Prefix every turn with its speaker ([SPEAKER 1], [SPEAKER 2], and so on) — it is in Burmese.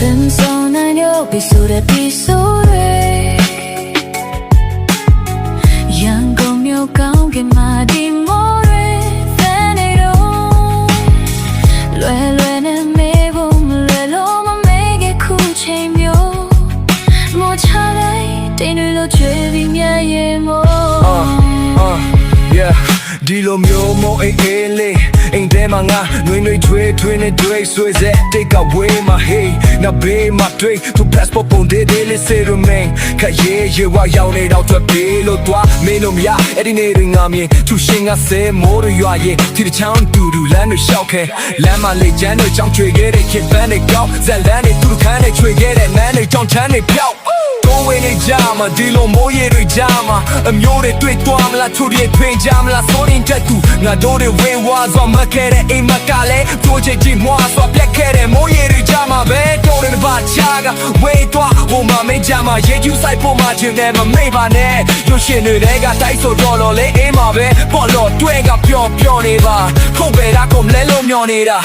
[SPEAKER 1] Ben sonra yok bir süre bir süre Yangım yok aunque nadie more Venero Lue ne me bum lue lo ma me ge ku chain myo Mo cha dai tin lo chue bi mya ye mo
[SPEAKER 2] Yeah ဒီလိုမျိုးမို့အေးလေးအိမ်ထဲမှာငါနှွေးနှွေးထွေးထွေးနဲ့တွေ့ဆွေးစေtake away my hey နောက်ဘေးမှာတွေ့သူ passport ပုံသေးသေးလေးစေရမင်းခရဲရွာရောက်နေတော့ထွက်ပြေးလို့သွားမင်းတို့မရအဲ့ဒီနေ့တွေငါမြင်သူရှင်ကဆဲမိုးရွာရဲ့ဒီတစ်ချောင်းတူတူလမ်းတွေလျှောက်ခဲလမ်းမှာလေချမ်းတွေကြောင်းချွေခဲ့တဲ့ခင်ပန်းတွေကောက်ဇက်လန်းတွေသူ့ခန်းတွေချွေခဲ့တဲ့နန်းတွေကြောင်းချမ်းတွေဖြောက်ကိုဝင်းနေကြမှာဒီလိုမိုးရေတွေကြမှာအမျိုးတွေတွေ့သွားမလားသူတွေဖိန်ကြမလားဆိုရင်တက်သူငါတို့တွေဝင်ဝါစွာမခဲ့တဲ့အိမ်မကလည်းတို့ချစ်ကြည့်မွားစွာပြက်ခဲ့တဲ့မိုးရေတွေကြမှာပဲတို့တွေဘာချာကဝေးသွားဟိုမှာမင်းကြမှာရေကျူးဆိုင်ဖို့မှခြင်းနဲ့မမေ့ပါနဲ့ရုပ်ရှင်တွေကတိုက်ဆိုတော့လို့လေအိမ်မှာပဲပေါ်လို့တွေ့ကပျော်နေပါခုတ်ပဲတာကုန်လဲလို့မျောနေတာ